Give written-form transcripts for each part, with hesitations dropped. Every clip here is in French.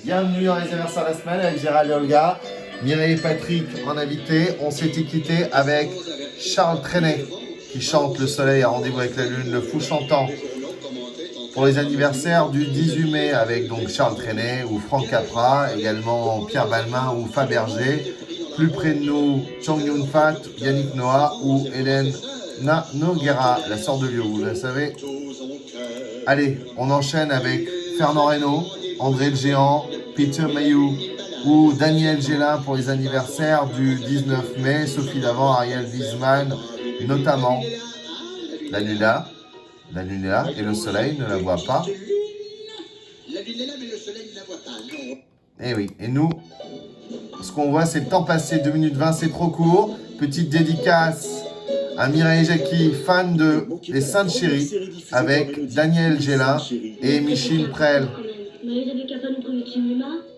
Bienvenue dans les anniversaires de la semaine avec Gérald et Olga. Mireille et Patrick en invité. On s'était quitté avec Charles Trenet qui chante Le Soleil a rendez-vous avec la Lune, le fou chantant. Pour les anniversaires du 18 mai avec donc Charles Trenet ou Franck Capra, également Pierre Balmain ou Fabergé. Plus près de nous, Chong Yun-Fat, Yannick Noah ou Hélène Noguera, la sœur de Liu, vous le savez. Allez, on enchaîne avec Fernand Reynaud, André le Géant, Peter Mayhew ou Daniel Gélin pour les anniversaires du 19 mai, Sophie Davant, Ariel Wiesman notamment. La lune est là et le soleil ne la voit pas. La lune est là mais le soleil ne la voit pas, non. Eh oui, et nous, ce qu'on voit c'est le temps passé, 2 minutes 20, c'est trop court. Petite dédicace à Mireille et Jackie, fan de Les Saintes Chéries, avec Daniel Gélin et Micheline Prel.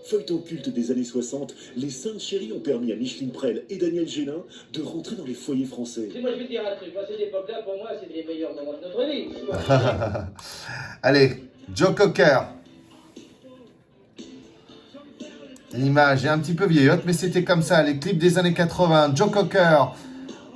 Feuilleton culte des années 60, les Saintes Chéries ont permis à Micheline Prel et Daniel Gélin de rentrer dans les foyers français. Moi, je vais te dire un truc. Moi, cette époque-là, pour moi, c'est les meilleurs moments de notre vie. Allez, Joe Cocker. L'image est un petit peu vieillotte, mais c'était comme ça, les clips des années 80. Joe Cocker,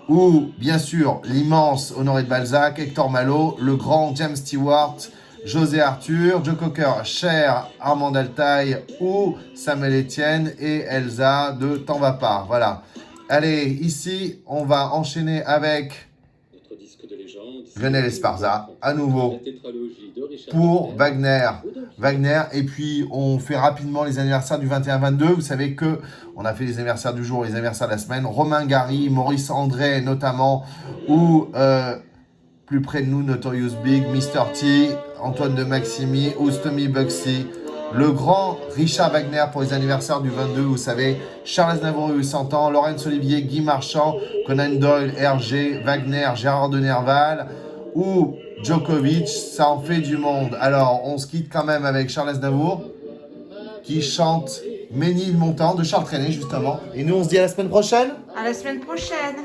ou bien sûr l'immense Honoré de Balzac, Hector Malot, le grand James Stewart, José Arthur, Joe Cocker, Cher, Armand Altaï ou Samuel Etienne et Elsa de T'en vas pas. Voilà. Allez, ici, on va enchaîner avec Lionel Esparza, à nouveau, pour Wagner. Et puis, on fait rapidement les anniversaires du 21-22. Vous savez que on a fait les anniversaires du jour, les anniversaires de la semaine. Romain Gary, Maurice André notamment, ou plus près de nous, Notorious Big, Mr. T, Antoine de Maximi, ou Stomy Bugsy. Le grand Richard Wagner pour les anniversaires du 22, vous savez, Charles Aznavour, 100 ans, Laurence Olivier, Guy Marchand, Conan Doyle, Hergé, Wagner, Gérard de Nerval ou Djokovic, ça en fait du monde. Alors, on se quitte quand même avec Charles Aznavour qui chante Ménil Montant de Charles Trenet justement. Et nous, on se dit à la semaine prochaine. À la semaine prochaine.